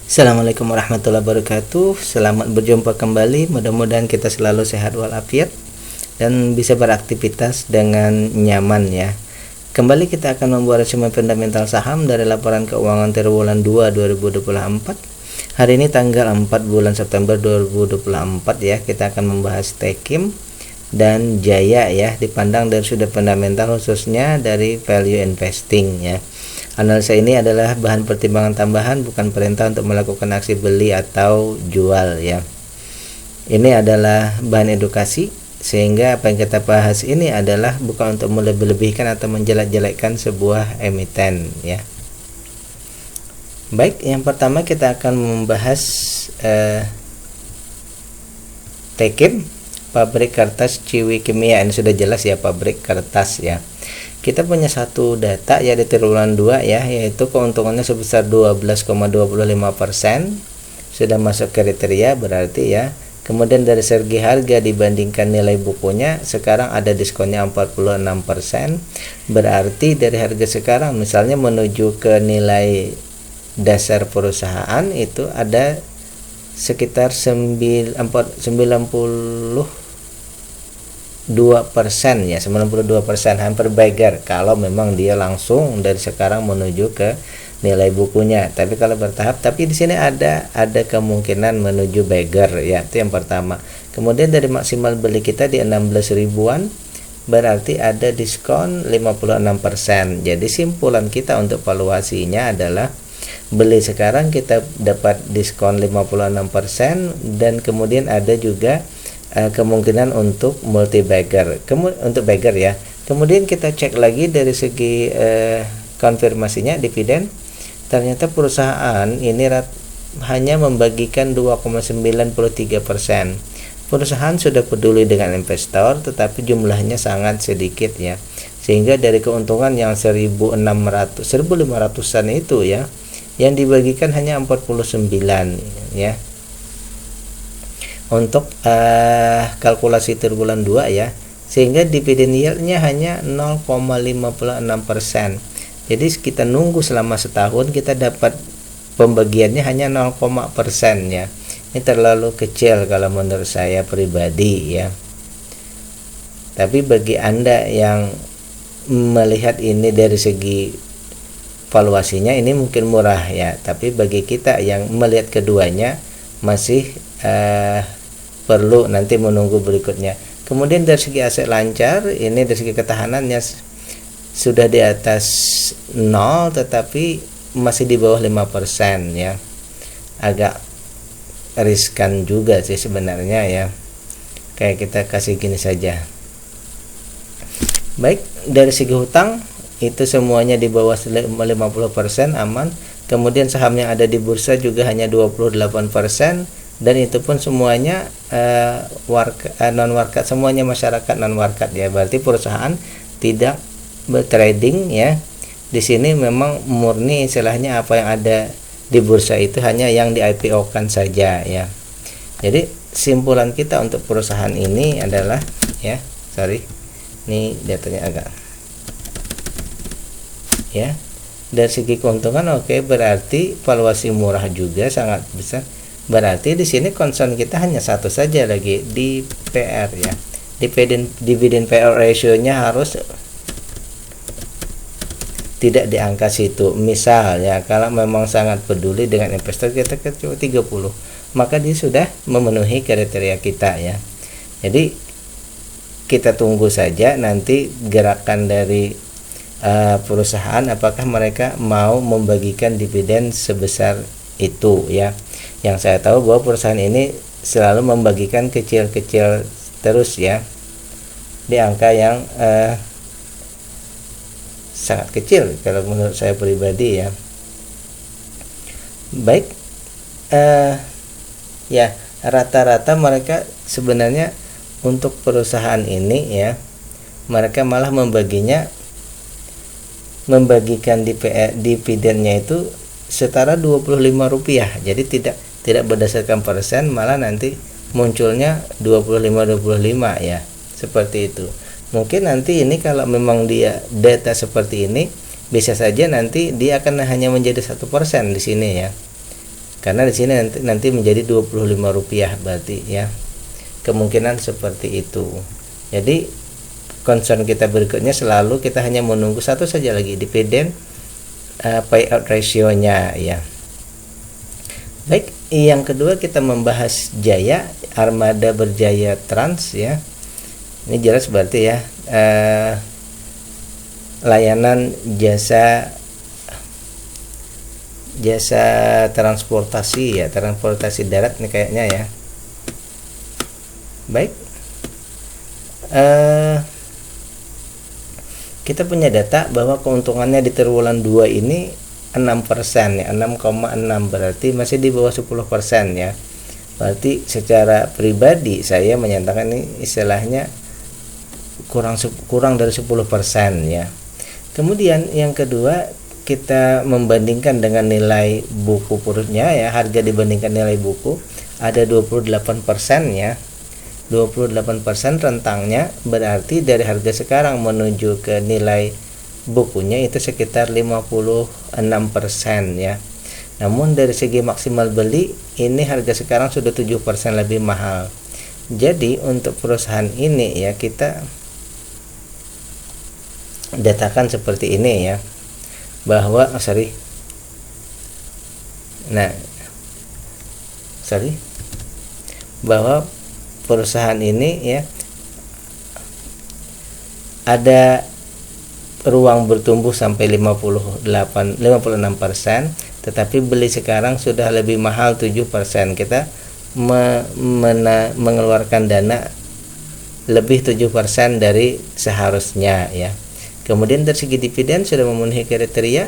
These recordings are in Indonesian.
Assalamualaikum warahmatullahi wabarakatuh. Selamat berjumpa kembali. Mudah-mudahan kita selalu sehat walafiat dan bisa beraktivitas dengan nyaman ya. Kembali kita akan membuat resume fundamental saham dari laporan keuangan triwulan 2 2024. Hari ini tanggal 4 bulan September 2024 ya. Kita akan membahas Tekim dan Jaya ya, dipandang dari sudut fundamental khususnya dari value investing ya. Analisa ini adalah bahan pertimbangan tambahan, bukan perintah untuk melakukan aksi beli atau jual ya. Ini adalah bahan edukasi, sehingga apa yang kita bahas ini adalah bukan untuk melebih-lebihkan atau menjelek-jelekkan sebuah emiten ya. Baik, yang pertama kita akan membahas Tekim, pabrik kertas Ciwi Kimia. Ini sudah jelas ya, pabrik kertas ya. Kita punya satu data ya di triwulan 2 ya, yaitu keuntungannya sebesar 12,25%, sudah masuk kriteria berarti ya. Kemudian dari segi harga dibandingkan nilai bukunya, sekarang ada diskonnya 46%, berarti dari harga sekarang misalnya menuju ke nilai dasar perusahaan itu ada sekitar 92% ya, 92%, hampir beggar kalau memang dia langsung dari sekarang menuju ke nilai bukunya. Tapi kalau bertahap, tapi di sini ada kemungkinan menuju beggar ya, itu yang pertama. Kemudian dari maksimal beli kita di 16 ribuan, berarti ada diskon 56%. Jadi simpulan kita untuk valuasinya adalah beli sekarang kita dapat diskon 56%, dan kemudian ada juga kemungkinan untuk multi bagger, untuk bagger ya. Kemudian kita cek lagi dari segi konfirmasinya dividen, ternyata perusahaan ini hanya membagikan 2,93%. Perusahaan sudah peduli dengan investor, tetapi jumlahnya sangat sedikit ya, sehingga dari keuntungan yang 1.500-an itu ya, yang dibagikan hanya 49 ya. Untuk kalkulasi triwulan 2 ya, sehingga dividen yieldnya hanya 0,56%. Jadi kita nunggu selama setahun, kita dapat pembagiannya hanya 0,% ya. Ini terlalu kecil kalau menurut saya pribadi ya. Tapi bagi Anda yang melihat ini dari segi valuasinya, ini mungkin murah ya, tapi bagi kita yang melihat keduanya masih perlu nanti menunggu berikutnya. Kemudian dari segi aset lancar, ini dari segi ketahanannya sudah di atas 0, tetapi masih di bawah 5% ya. Agak riskan juga sih sebenarnya ya. Kayak kita kasih gini saja. Baik, dari segi hutang itu semuanya di bawah 50%, aman. Kemudian saham yang ada di bursa juga hanya 28%, dan itu pun semuanya non warkat, semuanya masyarakat non warkat ya. Berarti perusahaan tidak bertrading ya. Di sini memang murni istilahnya apa yang ada di bursa itu hanya yang di IPO-kan saja ya. Jadi simpulan kita untuk perusahaan ini adalah ya, ini datanya agak ya, dari segi keuntungan oke, berarti valuasi murah juga, sangat besar. Berarti di sini concern kita hanya satu saja lagi, di PR ya. Dividen PR ratio-nya harus tidak di angka situ. Misal ya, kalau memang sangat peduli dengan investor, kita coba 30, maka dia sudah memenuhi kriteria kita ya. Jadi kita tunggu saja nanti gerakan dari perusahaan, apakah mereka mau membagikan dividen sebesar itu ya. Yang saya tahu bahwa perusahaan ini selalu membagikan kecil-kecil terus ya, di angka yang sangat kecil kalau menurut saya pribadi ya. Baik, ya rata-rata mereka sebenarnya untuk perusahaan ini ya, mereka malah membagikan dividennya itu setara Rp25. Jadi tidak berdasarkan persen, malah nanti munculnya 25 ya, seperti itu. Mungkin nanti ini kalau memang dia data seperti ini, bisa saja nanti dia akan hanya menjadi 1% di sini ya. karena di sini nanti menjadi Rp25 berarti ya, kemungkinan seperti itu. Jadi concern kita berikutnya selalu kita hanya menunggu satu saja lagi, dividen payout ratio-nya ya. Baik, yang kedua kita membahas Jaya, Armada Berjaya Trans ya. Ini jelas berarti ya, layanan jasa transportasi ya, transportasi darat nih kayaknya ya. Baik, kita punya data bahwa keuntungannya di triwulan 2 ini 6% ya, 6,6, berarti masih di bawah 10% ya. Berarti secara pribadi saya menyatakan ini istilahnya kurang dari 10% ya. Kemudian yang kedua, kita membandingkan dengan nilai buku purutnya ya, harga dibandingkan nilai buku ada 28% ya. 28% rentangnya, berarti dari harga sekarang menuju ke nilai bukunya itu sekitar 56% ya. Namun dari segi maksimal beli ini harga sekarang sudah 7% lebih mahal. Jadi untuk perusahaan ini ya, kita datakan seperti ini ya, bahwa bahwa perusahaan ini ya ada ruang bertumbuh sampai 56%, tetapi beli sekarang sudah lebih mahal 7%. Kita mengeluarkan dana lebih 7% dari seharusnya ya. Kemudian dari segi dividen sudah memenuhi kriteria,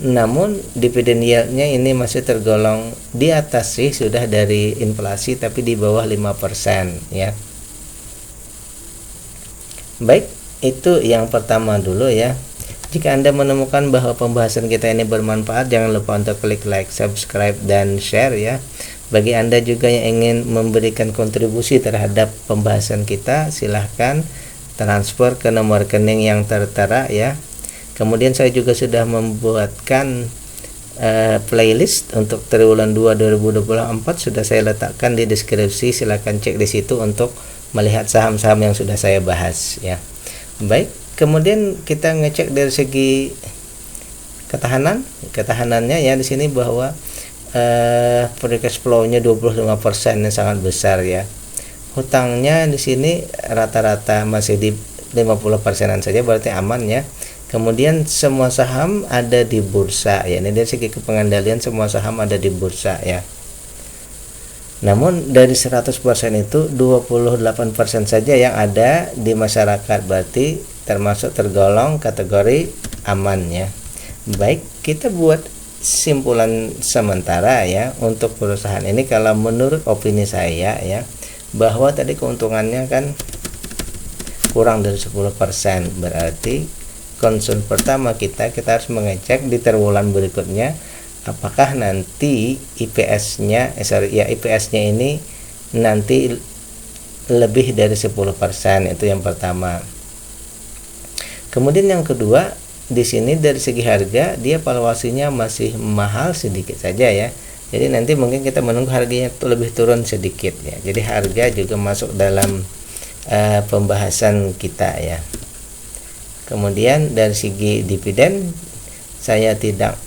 namun dividen yield-nya ini masih tergolong di atas sih, sudah dari inflasi tapi di bawah 5% ya. Baik, itu yang pertama dulu ya. Jika Anda menemukan bahwa pembahasan kita ini bermanfaat, jangan lupa untuk klik like, subscribe, dan share ya. Bagi Anda juga yang ingin memberikan kontribusi terhadap pembahasan kita, silahkan transfer ke nomor rekening yang tertera ya. Kemudian saya juga sudah membuatkan playlist untuk triwulan 2 2024, sudah saya letakkan di deskripsi, silahkan cek di situ untuk melihat saham-saham yang sudah saya bahas ya. Baik, kemudian kita ngecek dari segi ketahanannya ya, di sini bahwa free cash flow-nya 25% yang sangat besar ya. Hutangnya di sini rata-rata masih di 50%-an saja, berarti aman ya. Kemudian semua saham ada di bursa ya. Ini dari segi pengendalian semua saham ada di bursa ya. Namun dari 100% itu 28% saja yang ada di masyarakat, berarti termasuk tergolong kategori aman ya. Baik, kita buat simpulan sementara ya untuk perusahaan ini. Kalau menurut opini saya ya, bahwa tadi keuntungannya kan kurang dari 10%, berarti concern pertama kita harus mengecek di triwulan berikutnya apakah nanti IPS-nya ini nanti lebih dari 10%, itu yang pertama. Kemudian yang kedua, di sini dari segi harga dia valuasinya masih mahal sedikit saja ya. Jadi nanti mungkin kita menunggu harganya lebih turun sedikit ya. Jadi harga juga masuk dalam pembahasan kita ya. Kemudian dari segi dividen saya tidak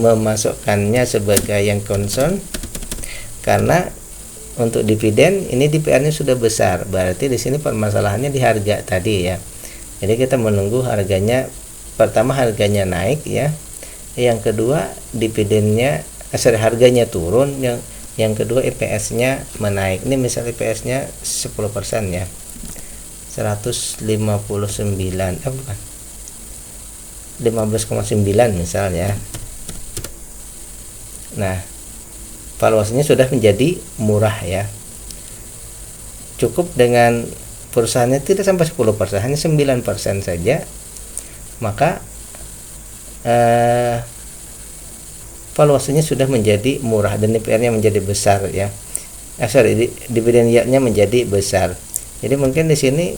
memasukkannya sebagai yang concern, karena untuk dividen ini DPR-nya sudah besar, berarti di sini permasalahannya di harga tadi ya. Jadi kita menunggu harganya, pertama harganya naik ya, yang kedua dividennya harganya turun, yang kedua EPS-nya menaik. Ini misal EPS-nya 10% ya, 159 bukan 15,9 misalnya. Nah, valuasinya sudah menjadi murah ya. Cukup dengan perusahaannya tidak sampai 10%, hanya 9% saja, maka valuasinya sudah menjadi murah dan DPR-nya menjadi besar ya. Dividen yield-nya menjadi besar. Jadi mungkin di sini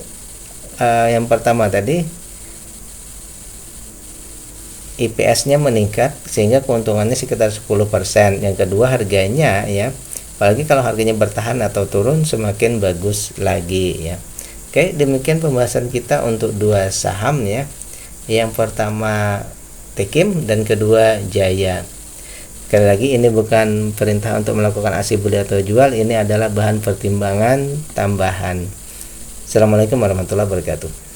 yang pertama tadi IPS-nya meningkat sehingga keuntungannya sekitar 10%. Yang kedua harganya ya, apalagi kalau harganya bertahan atau turun semakin bagus lagi ya. Oke, demikian pembahasan kita untuk dua saham ya. Yang pertama Tekim dan kedua Jaya. Sekali lagi ini bukan perintah untuk melakukan aksi beli atau jual, ini adalah bahan pertimbangan tambahan. Assalamualaikum warahmatullahi wabarakatuh.